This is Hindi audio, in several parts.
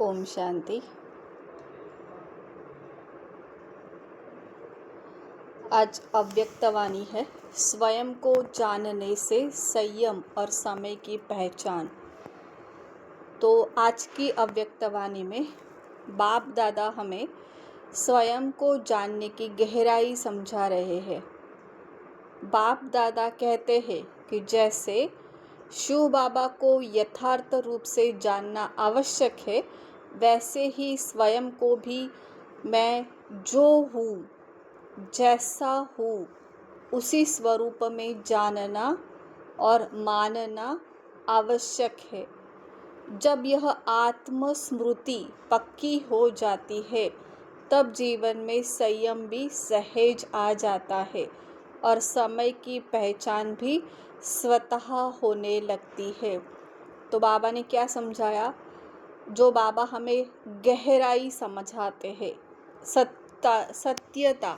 ओम शांति। आज अव्यक्तवाणी है, स्वयं को जानने से संयम और समय की पहचान। तो आज की अव्यक्तवाणी में बाप दादा हमें स्वयं को जानने की गहराई समझा रहे हैं। बाप दादा कहते हैं कि जैसे शिव बाबा को यथार्थ रूप से जानना आवश्यक है, वैसे ही स्वयं को भी मैं जो हूँ, जैसा हूँ, उसी स्वरूप में जानना और मानना आवश्यक है। जब यह आत्मस्मृति पक्की हो जाती है, तब जीवन में संयम भी सहज आ जाता है और समय की पहचान भी स्वतः होने लगती है। तो बाबा ने क्या समझाया? जो बाबा हमें गहराई समझाते हैं, सत्यता,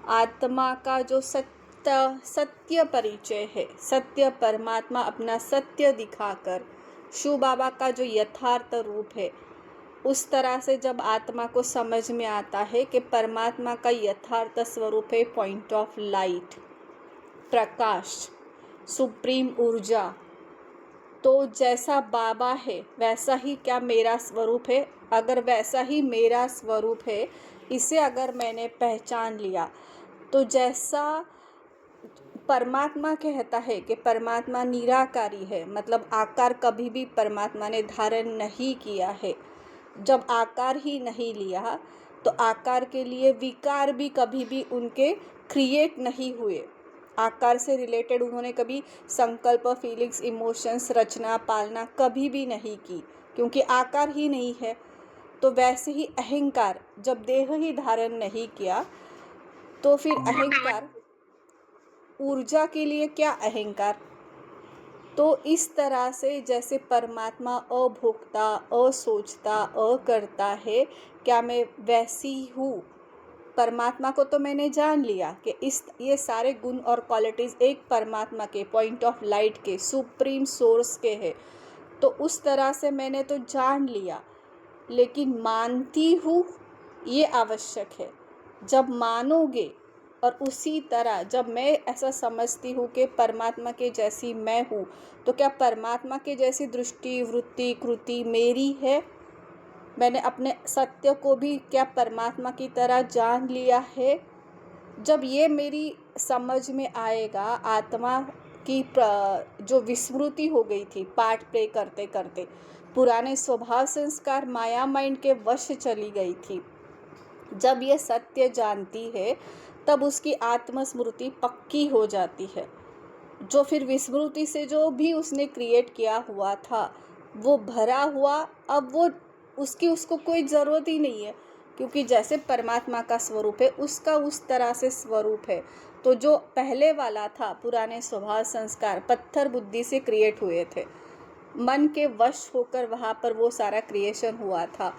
आत्मा का जो सत्य परिचय है, सत्य परमात्मा अपना सत्य दिखाकर, शिव बाबा का जो यथार्थ रूप है, उस तरह से जब आत्मा को समझ में आता है कि परमात्मा का यथार्थ स्वरूप है point of light, Prakash, supreme ऊर्जा, तो जैसा बाबा है वैसा ही क्या मेरा स्वरूप है? अगर वैसा ही मेरा स्वरूप है, इसे अगर मैंने पहचान लिया, तो जैसा परमात्मा कहता है कि परमात्मा निराकारी है, मतलब आकार कभी भी परमात्मा ने धारण नहीं किया है। जब आकार ही नहीं लिया, तो आकार के लिए विकार भी कभी भी उनके क्रिएट नहीं हुए। आकार से रिलेटेड उन्होंने कभी संकल्प, फीलिंग्स, इमोशंस, रचना, पालना कभी भी नहीं की, क्योंकि आकार ही नहीं है। तो वैसे ही अहंकार, जब देह ही धारण नहीं किया, तो फिर अहंकार, ऊर्जा के लिए क्या अहंकार? तो इस तरह से जैसे परमात्मा अभोक्ता, असोचता, अकर्ता है, क्या मैं वैसी हूँ? परमात्मा को तो मैंने जान लिया कि ये सारे गुण और क्वालिटीज़ एक परमात्मा के, पॉइंट ऑफ लाइट के, सुप्रीम सोर्स के हैं। तो उस तरह से मैंने तो जान लिया, लेकिन मानती हूँ, ये आवश्यक है। जब मानोगे और उसी तरह जब मैं ऐसा समझती हूँ कि परमात्मा के जैसी मैं हूँ, तो क्या परमात्मा के जैसी दृष्टि, वृत्ति, कृति मेरी है? मैंने अपने सत्य को भी क्या परमात्मा की तरह जान लिया है? जब ये मेरी समझ में आएगा, आत्मा की जो विस्मृति हो गई थी पाठ प्ले करते करते, पुराने स्वभाव संस्कार माया माइंड के वश चली गई थी, जब ये सत्य जानती है, तब उसकी आत्मस्मृति पक्की हो जाती है। जो फिर विस्मृति से जो भी उसने क्रिएट किया हुआ था, वो भरा हुआ, अब वो उसको कोई ज़रूरत ही नहीं है, क्योंकि जैसे परमात्मा का स्वरूप है, उसका उस तरह से स्वरूप है। तो जो पहले वाला था, पुराने स्वभाव संस्कार पत्थर बुद्धि से क्रिएट हुए थे, मन के वश होकर वहाँ पर वो सारा क्रिएशन हुआ था।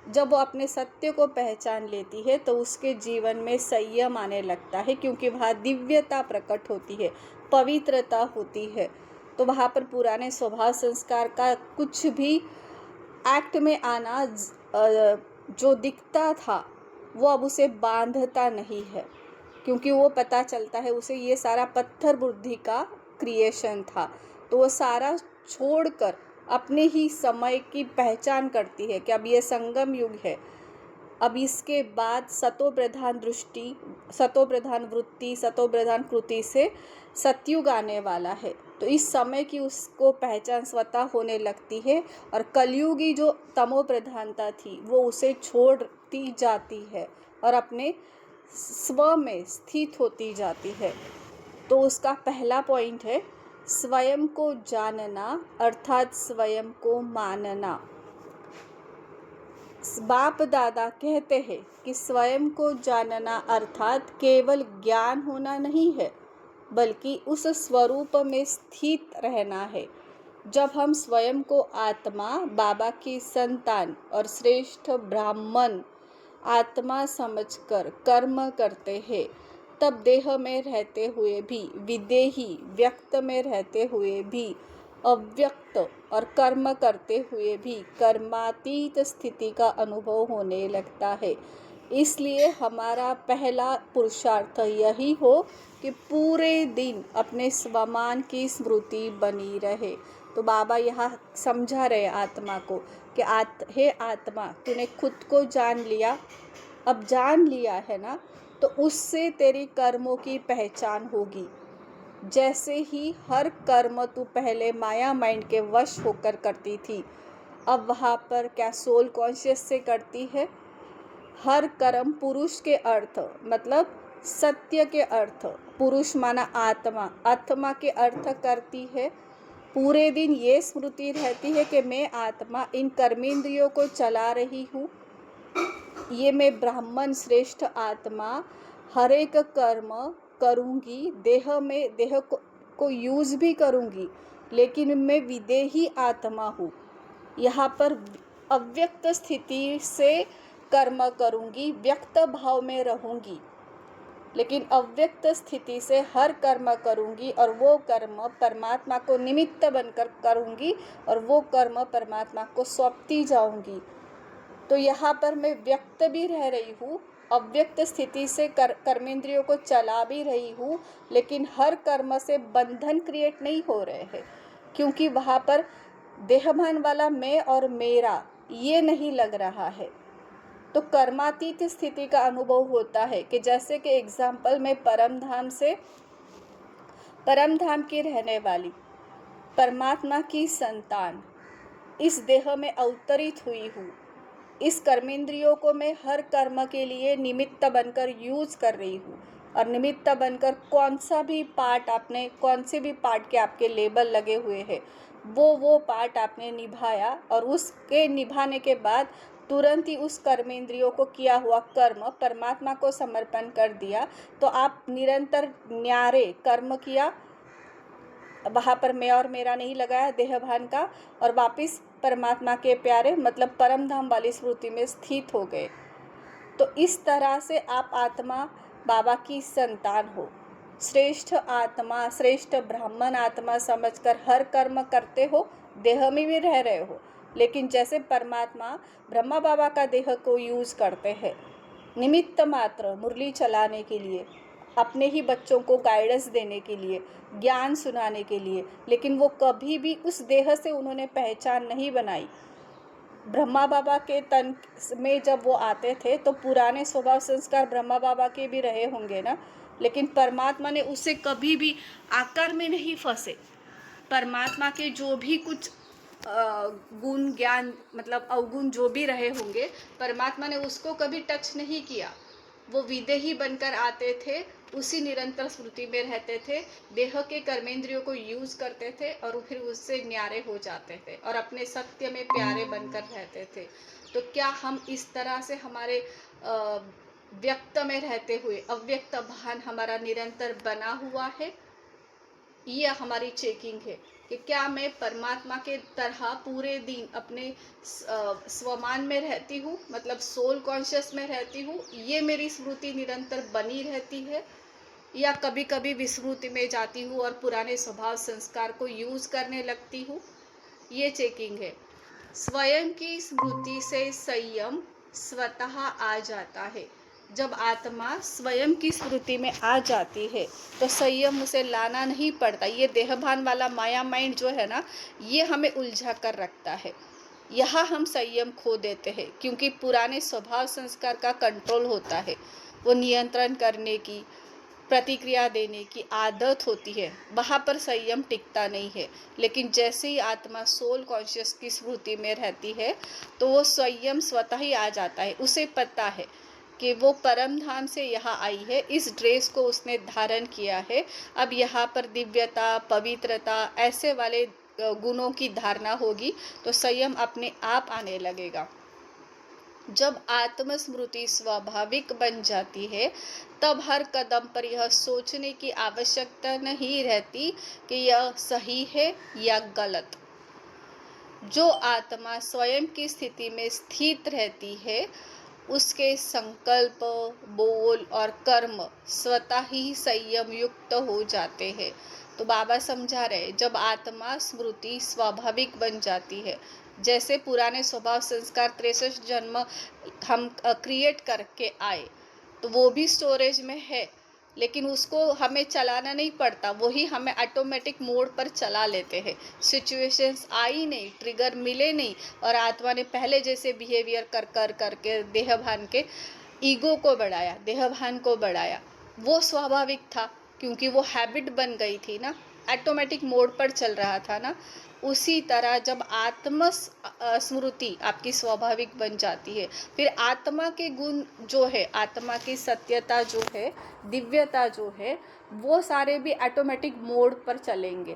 जब वो अपने सत्य को पहचान लेती है, तो उसके जीवन में संयम आने लगता है, क्योंकि वहाँ दिव्यता प्रकट होती है, पवित्रता होती है। तो वहाँ पर पुराने स्वभाव संस्कार का कुछ भी एक्ट में आना जो दिखता था, वो अब उसे बांधता नहीं है, क्योंकि वो पता चलता है उसे ये सारा पत्थर बुद्धि का क्रिएशन था। तो वो सारा छोड़कर अपने ही समय की पहचान करती है कि अब ये संगम युग है, अब इसके बाद सतो प्रधान दृष्टि, सतो प्रधान वृत्ति, सतो प्रधान कृति से सतयुग आने वाला है। तो इस समय की उसको पहचान स्वतः होने लगती है, और कलयुगी जो तमो प्रधानता थी, वो उसे छोड़ती जाती है और अपने स्व में स्थित होती जाती है। तो उसका पहला पॉइंट है स्वयं को जानना, अर्थात स्वयं को मानना। बाप दादा कहते हैं कि स्वयं को जानना अर्थात केवल ज्ञान होना नहीं है, बल्कि उस स्वरूप में स्थित रहना है। जब हम स्वयं को आत्मा, बाबा की संतान और श्रेष्ठ ब्राह्मण आत्मा समझकर कर्म करते हैं, तब देह में रहते हुए भी, विदेही व्यक्त में रहते हुए भी अव्यक्त और कर्म करते हुए भी कर्मातीत स्थिति का अनुभव होने लगता है। इसलिए हमारा पहला पुरुषार्थ यही हो कि पूरे दिन अपने स्वमान की स्मृति बनी रहे। तो बाबा यहाँ समझा रहे आत्मा को कि हे आत्मा, तूने खुद को जान लिया, अब जान लिया है ना, तो उससे तेरी कर्मों की पहचान होगी। जैसे ही हर कर्म तू पहले माया माइंड के वश होकर करती थी, अब वहाँ पर क्या सोल कॉन्शियस से करती है। हर कर्म पुरुष के अर्थ मतलब सत्य के अर्थ, पुरुष माना आत्मा, आत्मा के अर्थ करती है। पूरे दिन ये स्मृति रहती है कि मैं आत्मा इन कर्मेंद्रियों को चला रही हूँ, ये मैं ब्राह्मण श्रेष्ठ आत्मा हर एक कर्म करूँगी, देह को यूज़ भी करूँगी, लेकिन मैं विदेही आत्मा हूँ। यहाँ पर अव्यक्त स्थिति से कर्म करूँगी, व्यक्त भाव में रहूँगी, लेकिन अव्यक्त स्थिति से हर कर्म करूँगी और वो कर्म परमात्मा को निमित्त बनकर करूँगी और वो कर्म परमात्मा को सौंपती जाऊँगी। तो यहाँ पर मैं व्यक्त भी रह रही हूँ, अव्यक्त स्थिति से कर्मेंद्रियों को चला भी रही हूँ, लेकिन हर कर्म से बंधन क्रिएट नहीं हो रहे हैं, क्योंकि वहाँ पर देहभान वाला मैं और मेरा ये नहीं लग रहा है। तो कर्मातीत स्थिति का अनुभव होता है कि जैसे कि एग्जाम्पल में परम धाम की रहने वाली परमात्मा की संतान इस देह में अवतरित हुई हूँ। इस कर्मेंद्रियों को मैं हर कर्म के लिए निमित्त बनकर यूज कर रही हूँ, और निमित्त बनकर कौन सा भी पार्ट आपने, कौन से भी पार्ट के आपके लेबल लगे हुए हैं, वो पार्ट आपने निभाया और उसके निभाने के बाद तुरंत ही उस कर्मेंद्रियों को किया हुआ कर्म परमात्मा को समर्पण कर दिया। तो आप निरंतर न्यारे कर्म किया, वहाँ पर मैं और मेरा नहीं लगाया देहभान का, और वापस परमात्मा के प्यारे मतलब परम धाम वाली स्मृति में स्थित हो गए। तो इस तरह से आप आत्मा बाबा की संतान हो, श्रेष्ठ आत्मा, श्रेष्ठ ब्राह्मण आत्मा समझकर हर कर्म करते हो, देह में भी रह रहे हो, लेकिन जैसे परमात्मा ब्रह्मा बाबा का देह को यूज़ करते हैं निमित्त मात्र मुरली चलाने के लिए, अपने ही बच्चों को गाइडेंस देने के लिए, ज्ञान सुनाने के लिए, लेकिन वो कभी भी उस देह से उन्होंने पहचान नहीं बनाई। ब्रह्मा बाबा के तन में जब वो आते थे तो पुराने स्वभाव संस्कार ब्रह्मा बाबा के भी रहे होंगे ना, लेकिन परमात्मा ने उसे कभी भी आकार में नहीं फंसे। परमात्मा के जो भी कुछ गुण ज्ञान मतलब अवगुण जो भी रहे होंगे, परमात्मा ने उसको कभी टच नहीं किया। वो विदेही बनकर आते थे, उसी निरंतर स्मृति में रहते थे, देह के कर्मेंद्रियों को यूज करते थे और फिर उससे न्यारे हो जाते थे और अपने सत्य में प्यारे बनकर रहते थे। तो क्या हम इस तरह से हमारे व्यक्त में रहते हुए अव्यक्त भान हमारा निरंतर बना हुआ है? ये हमारी चेकिंग है कि क्या मैं परमात्मा के तरह पूरे दिन अपने स्वमान में रहती हूँ, मतलब सोल कॉन्शियस में रहती हूँ, ये मेरी स्मृति निरंतर बनी रहती है, या कभी कभी विस्मृति में जाती हूँ और पुराने स्वभाव संस्कार को यूज करने लगती हूँ। ये चेकिंग है। स्वयं की स्मृति से संयम स्वतः आ जाता है। जब आत्मा स्वयं की स्मृति में आ जाती है तो संयम उसे लाना नहीं पड़ता। ये देहभान वाला माया माइंड जो है ना, ये हमें उलझा कर रखता है। यहाँ हम संयम खो देते हैं क्योंकि पुराने स्वभाव संस्कार का कंट्रोल होता है, वो नियंत्रण करने की, प्रतिक्रिया देने की आदत होती है, वहाँ पर संयम टिकता नहीं है। लेकिन जैसे ही आत्मा सोल कॉन्शियस की स्मृति में रहती है तो वो संयम स्वतः ही आ जाता है। उसे पता है कि वो परम धाम से यहाँ आई है, इस ड्रेस को उसने धारण किया है, अब यहाँ पर दिव्यता, पवित्रता ऐसे वाले गुणों की धारणा होगी तो संयम अपने आप आने लगेगा। जब आत्मस्मृति स्वाभाविक बन जाती है तब हर कदम पर यह सोचने की आवश्यकता नहीं रहती कि यह सही है या गलत। जो आत्मा स्वयं की स्थिति में स्थित रहती है उसके संकल्प, बोल और कर्म स्वतः ही संयम युक्त हो जाते हैं। तो बाबा समझा रहे, जब आत्मा स्मृति स्वाभाविक बन जाती है, जैसे पुराने स्वभाव संस्कार 63 जन्म हम क्रिएट करके आए, तो वो भी स्टोरेज में है, लेकिन उसको हमें चलाना नहीं पड़ता, वही हमें ऑटोमेटिक मोड पर चला लेते हैं। सिचुएशंस आई नहीं, ट्रिगर मिले नहीं, और आत्मा ने पहले जैसे बिहेवियर कर कर करके देहभान के ईगो को बढ़ाया, देहभान को बढ़ाया। वो स्वाभाविक था, क्योंकि वो हैबिट बन गई थी ना, ऑटोमेटिक मोड पर चल रहा था ना। उसी तरह जब आत्म स्मृति आपकी स्वाभाविक बन जाती है, फिर आत्मा के गुण जो है, आत्मा की सत्यता जो है, दिव्यता जो है, वो सारे भी ऑटोमेटिक मोड पर चलेंगे,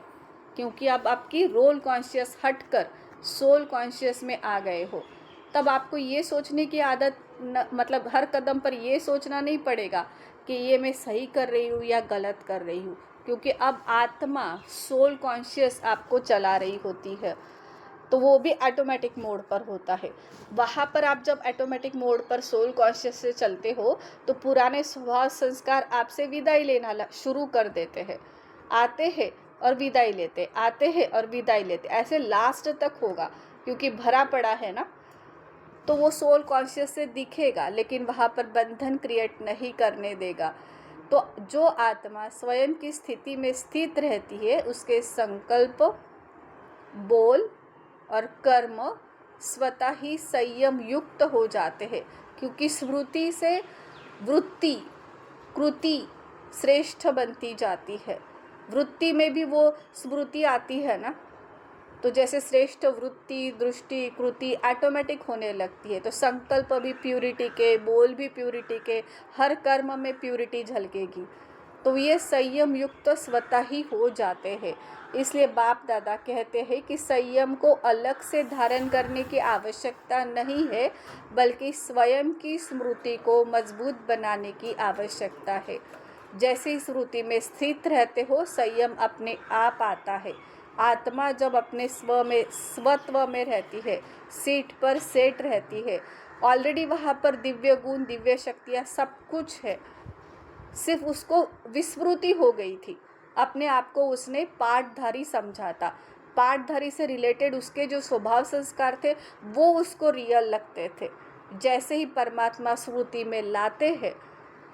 क्योंकि अब आपकी रोल कॉन्शियस हटकर सोल कॉन्शियस में आ गए हो। तब आपको ये सोचने की आदत मतलब हर कदम पर ये सोचना नहीं पड़ेगा कि ये मैं सही कर रही हूँ या गलत कर रही हूँ, क्योंकि अब आत्मा सोल कॉन्शियस आपको चला रही होती है, तो वो भी ऑटोमेटिक मोड पर होता है। वहाँ पर आप जब ऑटोमेटिक मोड पर सोल कॉन्शियस से चलते हो, तो पुराने स्वभाव संस्कार आपसे विदाई लेना शुरू कर देते हैं। आते हैं और विदाई लेते, आते हैं और विदाई लेते, ऐसे लास्ट तक होगा, क्योंकि भरा पड़ा है ना। तो वो सोल कॉन्शियस से दिखेगा, लेकिन वहाँ पर बंधन क्रिएट नहीं करने देगा। तो जो आत्मा स्वयं की स्थिति में स्थित रहती है, उसके संकल्प, बोल और कर्म स्वतः ही संयम युक्त हो जाते हैं, क्योंकि स्मृति से वृत्ति कृति श्रेष्ठ बनती जाती है। वृत्ति में भी वो स्मृति आती है ना, तो जैसे श्रेष्ठ वृत्ति, दृष्टि, कृति ऑटोमेटिक होने लगती है, तो संकल्प भी प्यूरिटी के, बोल भी प्यूरिटी के, हर कर्म में प्यूरिटी झलकेगी। तो ये संयम युक्त स्वतः ही हो जाते हैं। इसलिए बाप दादा कहते हैं कि संयम को अलग से धारण करने की आवश्यकता नहीं है, बल्कि स्वयं की स्मृति को मजबूत बनाने की आवश्यकता है। जैसे स्मृति में स्थित रहते हो, संयम अपने आप आता है। आत्मा जब अपने स्वत्व में रहती है, सीट पर सेट रहती है, ऑलरेडी वहाँ पर दिव्य गुण, दिव्य शक्तियाँ सब कुछ है, सिर्फ उसको विस्मृति हो गई थी। अपने आप को उसने पाठधारी समझा था, पाठधारी से रिलेटेड उसके जो स्वभाव संस्कार थे वो उसको रियल लगते थे। जैसे ही परमात्मा स्मृति में लाते हैं,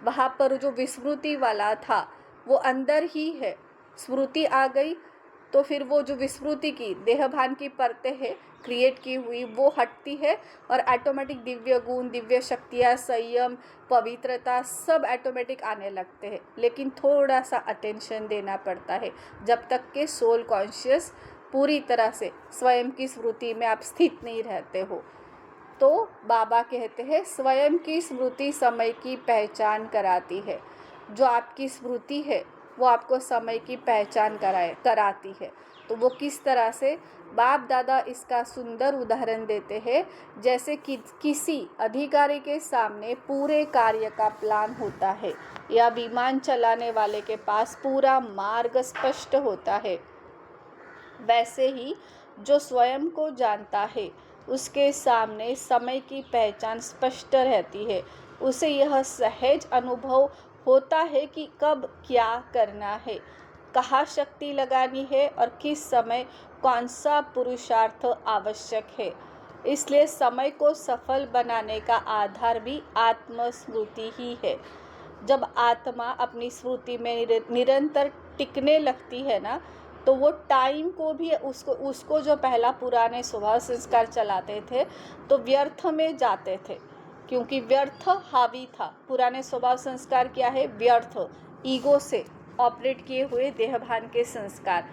वहाँ पर जो विस्मृति वाला था वो अंदर ही है। स्मृति आ गई तो फिर वो जो विस्मृति की देहभान की परतें है क्रिएट की हुई, वो हटती है, और ऑटोमेटिक दिव्य गुण, दिव्य शक्तियाँ, संयम, पवित्रता सब ऑटोमेटिक आने लगते हैं। लेकिन थोड़ा सा अटेंशन देना पड़ता है, जब तक के सोल कॉन्शियस पूरी तरह से स्वयं की स्मृति में आप स्थित नहीं रहते हो। तो बाबा कहते हैं स्वयं की स्मृति समय की पहचान कराती है। जो आपकी स्मृति है वो आपको समय की पहचान कराती है। तो वो किस तरह से, बाप दादा इसका सुंदर उदाहरण देते हैं। जैसे कि किसी अधिकारी के सामने पूरे कार्य का प्लान होता है, या विमान चलाने वाले के पास पूरा मार्ग स्पष्ट होता है, वैसे ही जो स्वयं को जानता है उसके सामने समय की पहचान स्पष्ट रहती है। उसे यह सहज अनुभव होता है कि कब क्या करना है, कहाँ शक्ति लगानी है और किस समय कौन सा पुरुषार्थ आवश्यक है। इसलिए समय को सफल बनाने का आधार भी आत्मस्मृति ही है। जब आत्मा अपनी स्मृति में निरंतर टिकने लगती है ना, तो वो टाइम को भी उसको जो पहला पुराने स्वभाव संस्कार चलाते थे तो व्यर्थ में जाते थे, क्योंकि व्यर्थ हावी था। पुराने स्वभाव संस्कार क्या है? व्यर्थ, ईगो से ऑपरेट किए हुए देहभान के संस्कार।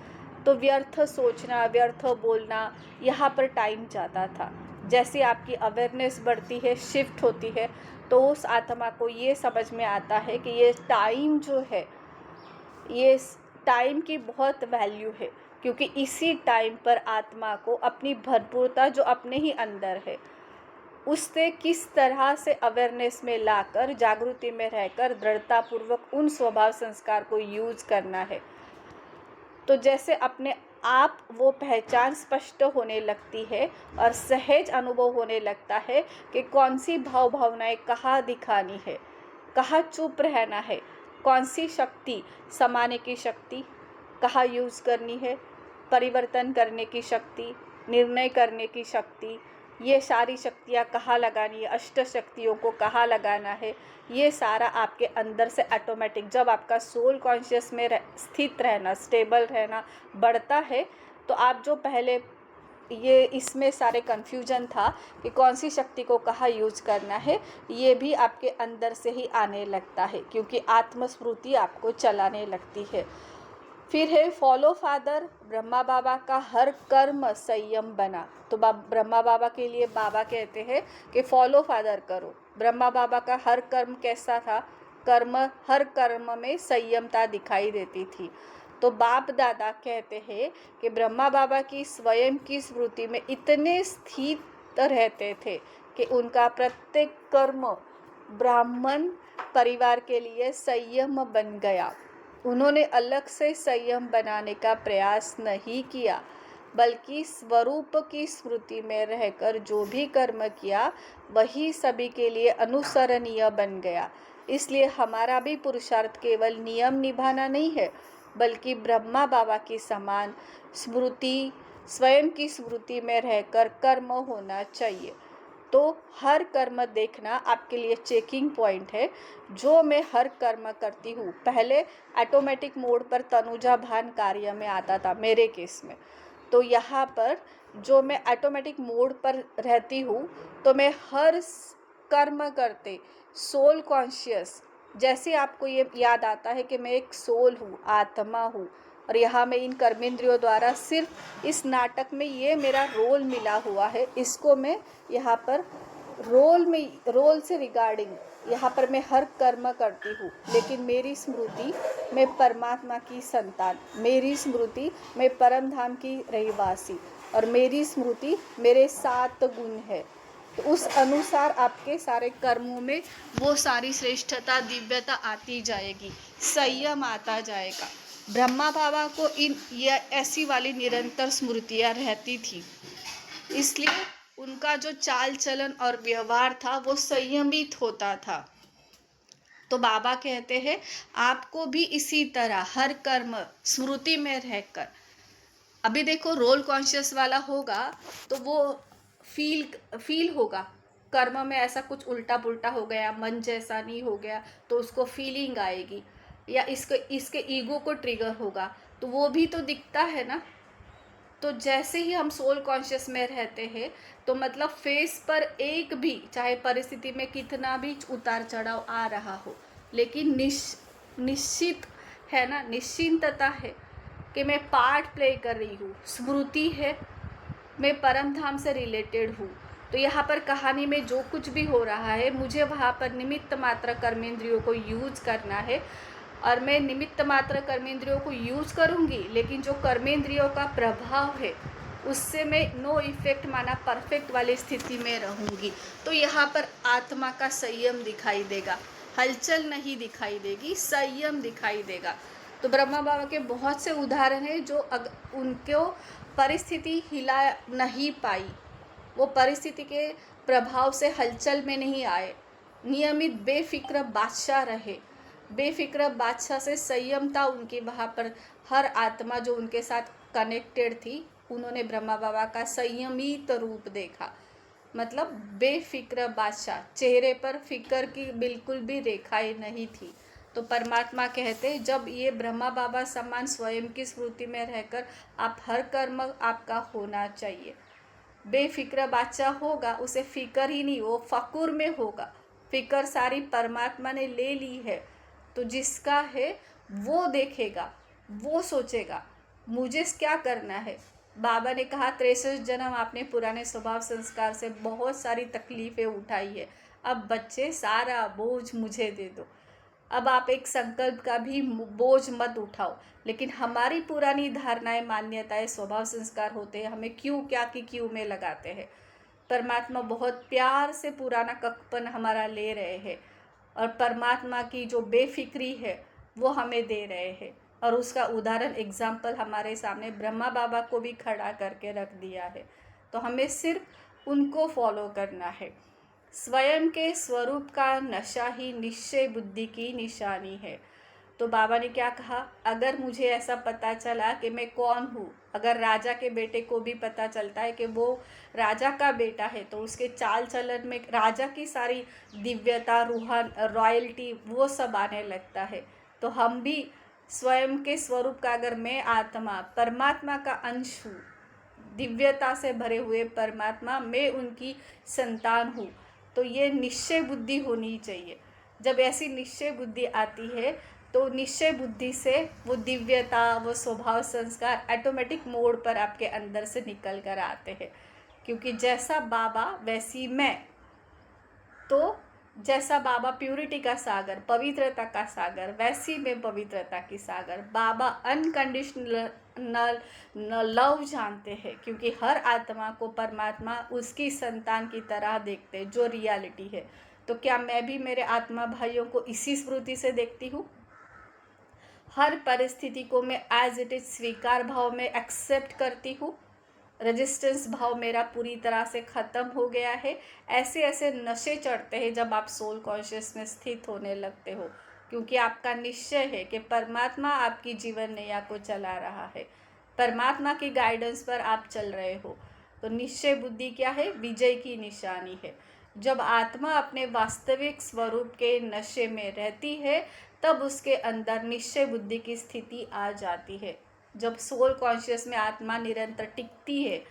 तो व्यर्थ सोचना, व्यर्थ बोलना, यहाँ पर टाइम जाता था। जैसे आपकी अवेयरनेस बढ़ती है, शिफ्ट होती है, तो उस आत्मा को ये समझ में आता है कि ये टाइम जो है, ये टाइम की बहुत वैल्यू है, क्योंकि इसी टाइम पर आत्मा को अपनी भरपूरता जो अपने ही अंदर है उससे किस तरह से अवेयरनेस में लाकर, जागृति में रहकर दृढ़तापूर्वक उन स्वभाव संस्कार को यूज करना है। तो जैसे अपने आप वो पहचान स्पष्ट होने लगती है और सहज अनुभव होने लगता है कि कौन सी भावनाएं कहाँ दिखानी है, कहाँ चुप रहना है, कौन सी शक्ति, समाने की शक्ति, कहाँ यूज़ करनी है, परिवर्तन करने की शक्ति, निर्णय करने की शक्ति, ये सारी शक्तियाँ कहाँ लगानी है, अष्ट शक्तियों को कहाँ लगाना है, ये सारा आपके अंदर से ऑटोमेटिक जब आपका सोल कॉन्शियस में स्थित रहना, स्टेबल रहना बढ़ता है, तो आप जो पहले ये इसमें सारे कन्फ्यूजन था कि कौन सी शक्ति को कहाँ यूज करना है, ये भी आपके अंदर से ही आने लगता है, क्योंकि आत्मस्मृति आपको चलाने लगती है। फिर है फॉलो फादर, ब्रह्मा बाबा का हर कर्म संयम बना। तो ब्रह्मा बाबा के लिए बाबा कहते हैं कि फॉलो फादर करो। ब्रह्मा बाबा का हर कर्म कैसा था, हर कर्म में संयमता दिखाई देती थी। तो बाप दादा कहते हैं कि ब्रह्मा बाबा की स्वयं की स्मृति में इतने स्थित रहते थे कि उनका प्रत्येक कर्म ब्राह्मण परिवार के लिए संयम बन गया। उन्होंने अलग से संयम बनाने का प्रयास नहीं किया, बल्कि स्वरूप की स्मृति में रहकर जो भी कर्म किया वही सभी के लिए अनुसरणीय बन गया। इसलिए हमारा भी पुरुषार्थ केवल नियम निभाना नहीं है, बल्कि ब्रह्मा बाबा की समान स्मृति, स्वयं की स्मृति में रहकर कर्म होना चाहिए। तो हर कर्म देखना आपके लिए चेकिंग पॉइंट है। जो मैं हर कर्म करती हूँ, पहले ऑटोमेटिक मोड पर तनुजा भान कार्य में आता था मेरे केस में, तो यहाँ पर जो मैं ऑटोमेटिक मोड पर रहती हूँ, तो मैं हर कर्म करते सोल कॉन्शियस, जैसे आपको ये याद आता है कि मैं एक सोल हूँ, आत्मा हूँ, और यहाँ मैं इन कर्मेंद्रियों द्वारा सिर्फ इस नाटक में ये मेरा रोल मिला हुआ है, इसको मैं यहाँ पर रोल से रिगार्डिंग यहाँ पर मैं हर कर्म करती हूँ, लेकिन मेरी स्मृति मैं परमात्मा की संतान, मेरी स्मृति मैं परम धाम की रहवासी, और मेरी स्मृति मेरे 7 गुण है। तो उस अनुसार आपके सारे कर्मों में वो सारी श्रेष्ठता, दिव्यता आती जाएगी, संयम आता जाएगा। ब्रह्मा बाबा को ये ऐसी वाली निरंतर स्मृतियाँ रहती थी, इसलिए उनका जो चाल चलन और व्यवहार था वो संयमित होता था। तो बाबा कहते हैं आपको भी इसी तरह हर कर्म स्मृति में रहकर, अभी देखो रोल कॉन्शियस वाला होगा तो वो फील होगा, कर्म में ऐसा कुछ उल्टा पुल्टा हो गया, मन जैसा नहीं हो गया, तो उसको फीलिंग आएगी, या इसके ईगो को ट्रिगर होगा, तो वो भी तो दिखता है ना। तो जैसे ही हम सोल कॉन्शियस में रहते हैं, तो मतलब फेस पर एक भी, चाहे परिस्थिति में कितना भी उतार चढ़ाव आ रहा हो, लेकिन निश्चित है ना, निश्चिंतता है कि मैं पार्ट प्ले कर रही हूँ, स्मृति है, मैं परम धाम से रिलेटेड हूँ। तो यहाँ पर कहानी में जो कुछ भी हो रहा है, मुझे वहाँ पर निमित्त मात्र कर्मेंद्रियों को यूज करना है, और मैं निमित्त मात्र कर्मेंद्रियों को यूज करूँगी, लेकिन जो कर्मेंद्रियों का प्रभाव है उससे मैं नो इफेक्ट माना परफेक्ट वाली स्थिति में रहूँगी। तो यहाँ पर आत्मा का संयम दिखाई देगा, हलचल नहीं दिखाई देगी, संयम दिखाई देगा। तो ब्रह्मा बाबा के बहुत से उदाहरण हैं जो उनको परिस्थिति हिला नहीं पाई, वो परिस्थिति के प्रभाव से हलचल में नहीं आए, नियमित बेफिक्र बादशाह रहे, बेफिक्र बादशाह से संयमता उनकी वहाँ पर हर आत्मा जो उनके साथ कनेक्टेड थी, उन्होंने ब्रह्मा बाबा का संयमित रूप देखा। मतलब बेफिक्र बादशाह, चेहरे पर फिक्र की बिल्कुल भी रेखाएं नहीं थी। तो परमात्मा कहते जब ये ब्रह्मा बाबा समान स्वयं की स्मृति में रहकर आप हर कर्म आपका होना चाहिए। बेफिक्र बादशाह होगा, उसे फिक्र ही नहीं, वो फकुर में होगा, फिक्र सारी परमात्मा ने ले ली है। तो जिसका है वो देखेगा, वो सोचेगा मुझे क्या करना है। बाबा ने कहा 63 जन्म आपने पुराने स्वभाव संस्कार से बहुत सारी तकलीफ़ें उठाई है, अब बच्चे सारा बोझ मुझे दे दो। अब आप एक संकल्प का भी बोझ मत उठाओ। लेकिन हमारी पुरानी धारणाएं, मान्यताएं, स्वभाव संस्कार होते हैं, हमें क्यों क्या की क्यों में लगाते हैं। परमात्मा बहुत प्यार से पुराना ककपन हमारा ले रहे हैं, और परमात्मा की जो बेफिक्री है वो हमें दे रहे हैं। और उसका उदाहरण एग्जाम्पल हमारे सामने ब्रह्मा बाबा को भी खड़ा करके रख दिया है। तो हमें सिर्फ उनको फॉलो करना है। स्वयं के स्वरूप का नशा ही निश्चय बुद्धि की निशानी है। तो बाबा ने क्या कहा, अगर मुझे ऐसा पता चला कि मैं कौन हूँ, अगर राजा के बेटे को भी पता चलता है कि वो राजा का बेटा है, तो उसके चाल चलन में राजा की सारी दिव्यता, रूहान, रॉयल्टी, वो सब आने लगता है। तो हम भी स्वयं के स्वरूप का, अगर मैं आत्मा परमात्मा का अंश हूँ, दिव्यता से भरे हुए परमात्मा, मैं उनकी संतान हूँ, तो ये निश्चय बुद्धि होनी चाहिए। जब ऐसी निश्चय बुद्धि आती है तो निश्चय बुद्धि से वो दिव्यता, वो स्वभाव संस्कार ऑटोमेटिक मोड पर आपके अंदर से निकल कर आते हैं। क्योंकि जैसा बाबा वैसी मैं, तो जैसा बाबा प्यूरिटी का सागर, पवित्रता का सागर, वैसी मैं पवित्रता की सागर। बाबा अनकंडीशनल लव जानते हैं, क्योंकि हर आत्मा को परमात्मा उसकी संतान की तरह देखते हैं, जो रियलिटी है। तो क्या मैं भी मेरे आत्मा भाइयों को इसी स्मृति से देखती हूँ? हर परिस्थिति को मैं एज इट इज स्वीकार भाव में एक्सेप्ट करती हूँ। रेजिस्टेंस भाव मेरा पूरी तरह से ख़त्म हो गया है। ऐसे ऐसे नशे चढ़ते हैं जब आप सोल कॉन्शियस में स्थित होने लगते हो, क्योंकि आपका निश्चय है कि परमात्मा आपकी जीवन नैया को चला रहा है, परमात्मा की गाइडेंस पर आप चल रहे हो। तो निश्चय बुद्धि क्या है? विजय की निशानी है। जब आत्मा अपने वास्तविक स्वरूप के नशे में रहती है, तब उसके अंदर निश्चय बुद्धि की स्थिति आ जाती है। जब सोल कॉन्शियस में आत्मा निरंतर टिकती है,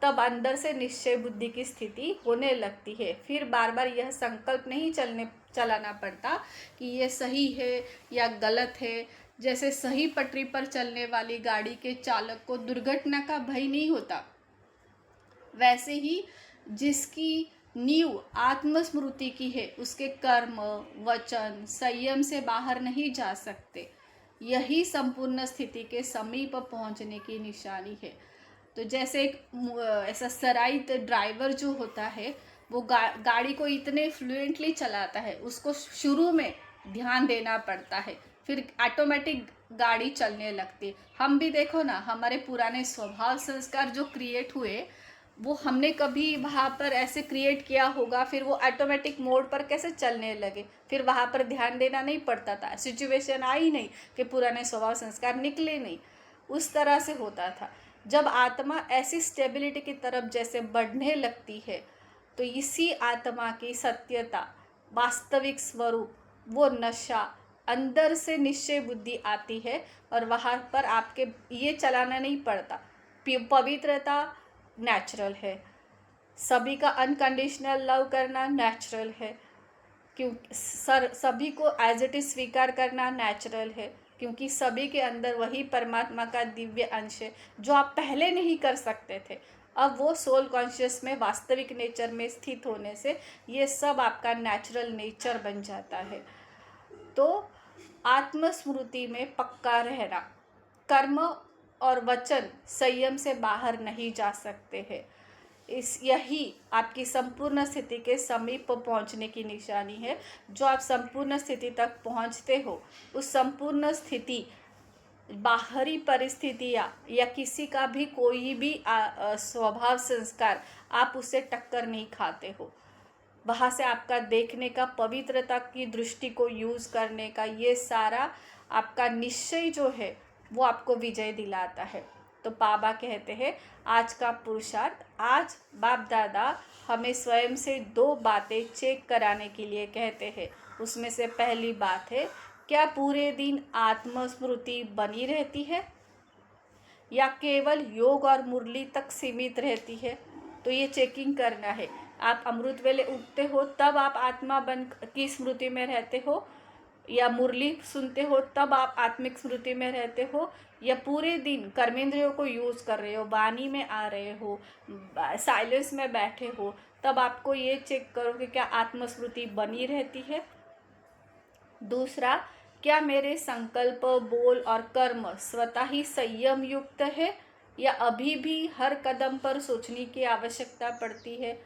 तब अंदर से निश्चय बुद्धि की स्थिति होने लगती है। फिर बार बार यह संकल्प नहीं चलाना पड़ता कि ये सही है या गलत है। जैसे सही पटरी पर चलने वाली गाड़ी के चालक को दुर्घटना का भय नहीं होता, वैसे ही जिसकी नींव आत्मस्मृति की है, उसके कर्म, वचन, संयम से बाहर नहीं जा सकते। यही संपूर्ण स्थिति के समीप पहुंचने की निशानी है। तो जैसे एक ऐसा सराइत ड्राइवर जो होता है, वो गाड़ी को इतने फ्लुएंटली चलाता है, उसको शुरू में ध्यान देना पड़ता है, फिर ऑटोमेटिक गाड़ी चलने लगती है। हम भी देखो ना, हमारे पुराने स्वभाव संस्कार जो क्रिएट हुए, वो हमने कभी वहाँ पर ऐसे क्रिएट किया होगा, फिर वो ऑटोमेटिक मोड पर कैसे चलने लगे। फिर वहाँ पर ध्यान देना नहीं पड़ता था, सिचुएशन आई नहीं कि पुराने स्वभाव संस्कार निकले नहीं, उस तरह से होता था। जब आत्मा ऐसी स्टेबिलिटी की तरफ जैसे बढ़ने लगती है, तो इसी आत्मा की सत्यता, वास्तविक स्वरूप, वो नशा, अंदर से निश्चय बुद्धि आती है, और वहाँ पर आपके ये चलाना नहीं पड़ता। पवित्रता नेचुरल है, सभी का अनकंडीशनल लव करना नेचुरल है, क्योंकि सभी को एज इट इज स्वीकार करना नेचुरल है, क्योंकि सभी के अंदर वही परमात्मा का दिव्य अंश है जो आप पहले नहीं कर सकते थे। अब वो सोल कॉन्शियस में वास्तविक नेचर में स्थित होने से ये सब आपका नेचुरल नेचर बन जाता है। तो आत्मस्मृति में पक्का रहना, कर्म और वचन संयम से बाहर नहीं जा सकते हैं। यही आपकी संपूर्ण स्थिति के समीप पहुंचने की निशानी है। जो आप संपूर्ण स्थिति तक पहुंचते हो, उस संपूर्ण स्थिति, बाहरी परिस्थितियाँ या किसी का भी कोई भी स्वभाव संस्कार, आप उससे टक्कर नहीं खाते हो। वहाँ से आपका देखने का, पवित्रता की दृष्टि को यूज़ करने का, ये सारा आपका निश्चय जो है वो आपको विजय दिलाता है। तो बाबा कहते हैं, आज का पुरुषार्थ, आज बाप दादा हमें स्वयं से 2 बातें चेक कराने के लिए कहते हैं। उसमें से पहली बात है, क्या पूरे दिन आत्मस्मृति बनी रहती है या केवल योग और मुरली तक सीमित रहती है? तो ये चेकिंग करना है। आप अमृत वेले उठते हो तब आप आत्मा बन की स्मृति में रहते हो, या मुरली सुनते हो तब आप आत्मिक स्मृति में रहते हो, या पूरे दिन कर्मेंद्रियों को यूज़ कर रहे हो, वाणी में आ रहे हो, साइलेंस में बैठे हो, तब आपको ये चेक करो कि क्या आत्मस्मृति बनी रहती है। दूसरा, क्या मेरे संकल्प, बोल और कर्म स्वतः ही संयम युक्त है, या अभी भी हर कदम पर सोचने की आवश्यकता पड़ती है।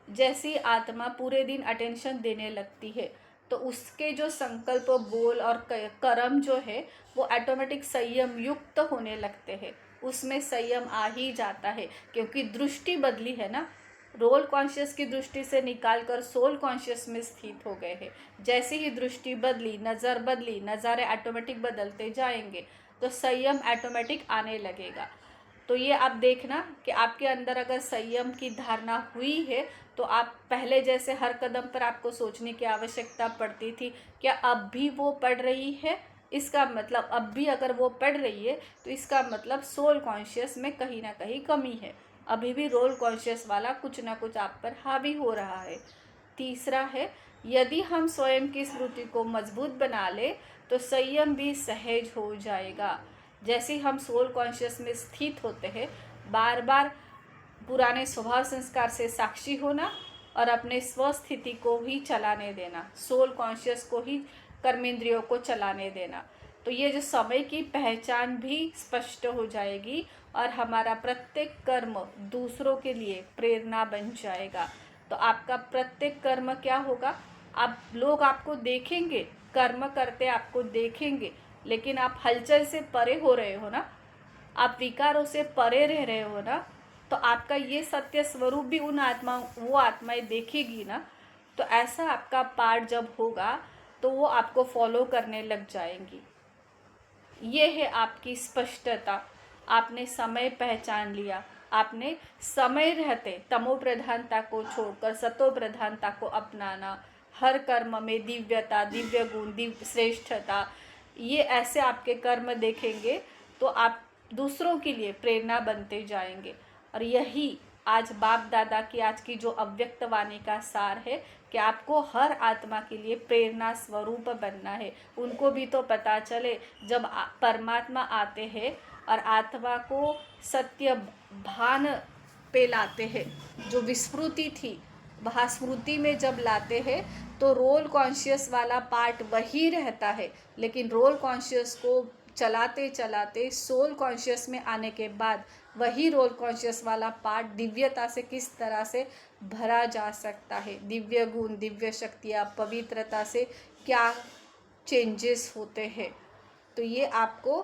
जैसी आत्मा पूरे दिन अटेंशन देने लगती है, तो उसके जो संकल्प, बोल और कर्म जो है वो ऑटोमेटिक संयम युक्त होने लगते हैं। उसमें संयम आ ही जाता है, क्योंकि दृष्टि बदली है ना। रोल कॉन्शियस की दृष्टि से निकाल कर सोल कॉन्शियस में स्थित हो गए हैं। जैसे ही दृष्टि बदली, नज़ारे ऑटोमेटिक बदलते जाएंगे, तो संयम ऑटोमेटिक आने लगेगा। तो ये आप देखना कि आपके अंदर अगर संयम की धारणा हुई है, तो आप पहले जैसे हर कदम पर आपको सोचने की आवश्यकता पड़ती थी, क्या अब भी वो पढ़ रही है, इसका मतलब अब भी अगर वो पढ़ रही है तो इसका मतलब सोल कॉन्शियस में कहीं ना कहीं कमी है, अभी भी रोल कॉन्शियस वाला कुछ ना कुछ आप पर हावी हो रहा है। तीसरा है, यदि हम स्वयं की स्मृति को मजबूत बना ले तो संयम भी सहज हो जाएगा। जैसे हम सोल कॉन्शियस में स्थित होते हैं, बार बार पुराने स्वभाव संस्कार से साक्षी होना और अपने स्वस्थिति को ही चलाने देना, सोल कॉन्शियस को ही कर्मेंद्रियों को चलाने देना, तो ये जो समय की पहचान भी स्पष्ट हो जाएगी और हमारा प्रत्येक कर्म दूसरों के लिए प्रेरणा बन जाएगा। तो आपका प्रत्येक कर्म क्या होगा, लोग आपको देखेंगे, कर्म करते आपको देखेंगे, लेकिन आप हलचल से परे हो रहे हो ना, आप विकारों से परे रह रहे हो ना, तो आपका ये सत्य स्वरूप भी वो आत्माएं देखेगी ना। तो ऐसा आपका पाठ जब होगा तो वो आपको फॉलो करने लग जाएंगी। ये है आपकी स्पष्टता। आपने समय पहचान लिया, आपने समय रहते तमो प्रधानता को छोड़कर सतो प्रधानता को अपनाना, हर कर्म में दिव्यता, दिव्य गुण, दिव्य श्रेष्ठता, ये ऐसे आपके कर्म देखेंगे तो आप दूसरों के लिए प्रेरणा बनते जाएंगे। और यही आज बाप दादा की आज की जो अव्यक्त वाणी का सार है कि आपको हर आत्मा के लिए प्रेरणा स्वरूप बनना है। उनको भी तो पता चले, जब परमात्मा आते हैं और आत्मा को सत्य भान पे लाते हैं, जो विस्मृति थी वहाँ स्मृति में जब लाते हैं, तो रोल कॉन्शियस वाला पार्ट वही रहता है, लेकिन रोल कॉन्शियस को चलाते चलाते सोल कॉन्शियस में आने के बाद वही रोल कॉन्शियस वाला पार्ट दिव्यता से किस तरह से भरा जा सकता है, दिव्य गुण, दिव्य शक्तियाँ, पवित्रता से क्या चेंजेस होते हैं। तो ये आपको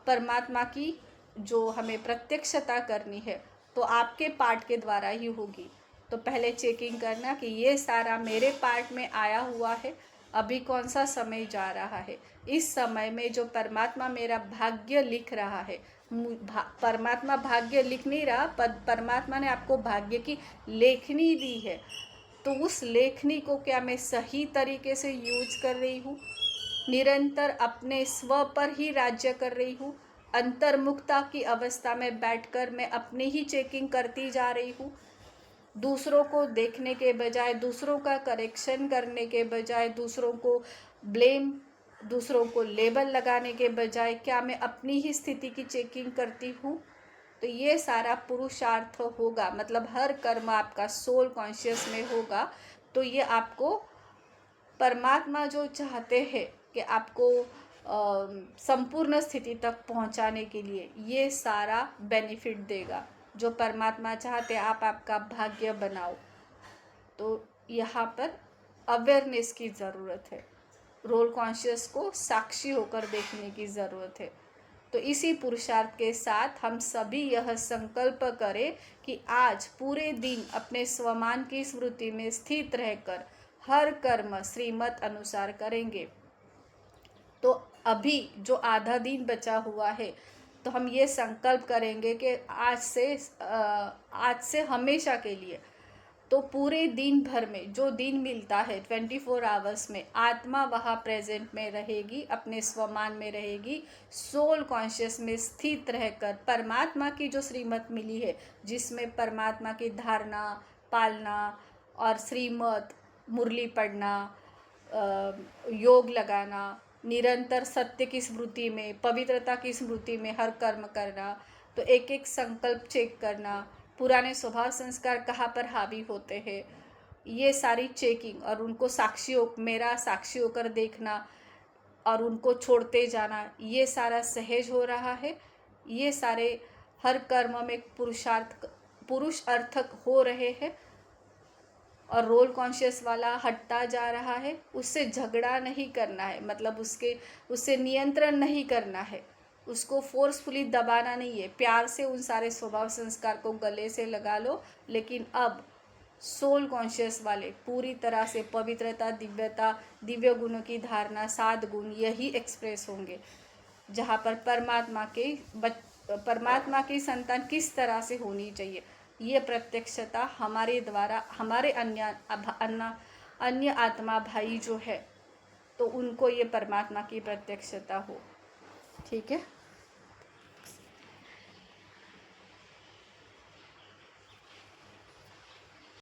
परमात्मा की जो हमें प्रत्यक्षता करनी है तो आपके पार्ट के द्वारा ही होगी। तो पहले चेकिंग करना कि ये सारा मेरे पार्ट में आया हुआ है, अभी कौन सा समय जा रहा है, इस समय में जो परमात्मा मेरा भाग्य लिख रहा है, परमात्मा भाग्य लिख नहीं रहा, परमात्मा ने आपको भाग्य की लेखनी दी है, तो उस लेखनी को क्या मैं सही तरीके से यूज कर रही हूँ, निरंतर अपने स्व पर ही राज्य कर रही हूँ, अंतर्मुखता की अवस्था में बैठकर मैं अपनी ही चेकिंग करती जा रही हूँ, दूसरों को देखने के बजाय, दूसरों का करेक्शन करने के बजाय, दूसरों को ब्लेम, दूसरों को लेबल लगाने के बजाय क्या मैं अपनी ही स्थिति की चेकिंग करती हूँ। तो ये सारा पुरुषार्थ होगा, मतलब हर कर्म आपका सोल कॉन्शियस में होगा। तो ये आपको परमात्मा जो चाहते हैं कि आपको संपूर्ण स्थिति तक पहुंचाने के लिए ये सारा बेनिफिट देगा, जो परमात्मा चाहते आप आपका भाग्य बनाओ। तो यहाँ पर अवेयरनेस की ज़रूरत है, रोल कॉन्शियस को साक्षी होकर देखने की ज़रूरत है। तो इसी पुरुषार्थ के साथ हम सभी यह संकल्प करें कि आज पूरे दिन अपने स्वमान की स्मृति में स्थित रहकर हर कर्म श्रीमत अनुसार करेंगे। तो अभी जो आधा दिन बचा हुआ है, तो हम ये संकल्प करेंगे कि आज से हमेशा के लिए, तो पूरे दिन भर में जो दिन मिलता है 24 आवर्स में, आत्मा वहाँ प्रेजेंट में रहेगी, अपने स्वमान में रहेगी, सोल कॉन्शियस में स्थित रहकर परमात्मा की जो श्रीमत मिली है, जिसमें परमात्मा की धारणा, पालना और श्रीमत, मुरली पढ़ना, योग लगाना, निरंतर सत्य की स्मृति में, पवित्रता की स्मृति में हर कर्म करना, तो एक एक संकल्प चेक करना, पुराने स्वभाव संस्कार कहाँ पर हावी होते हैं, ये सारी चेकिंग, और उनको मेरा साक्षी होकर देखना और उनको छोड़ते जाना, ये सारा सहज हो रहा है। ये सारे हर कर्म में पुरुष अर्थक हो रहे हैं और रोल कॉन्शियस वाला हटता जा रहा है। उससे झगड़ा नहीं करना है, मतलब उससे नियंत्रण नहीं करना है, उसको फोर्सफुली दबाना नहीं है, प्यार से उन सारे स्वभाव संस्कार को गले से लगा लो। लेकिन अब सोल कॉन्शियस वाले पूरी तरह से पवित्रता, दिव्यता, दिव्य गुणों की धारणा, 7 गुण यही एक्सप्रेस होंगे, जहाँ पर परमात्मा की संतान किस तरह से होनी चाहिए, ये प्रत्यक्षता हमारे द्वारा हमारे अन्य आत्मा भाई जो है तो उनको ये परमात्मा की प्रत्यक्षता हो। ठीक है।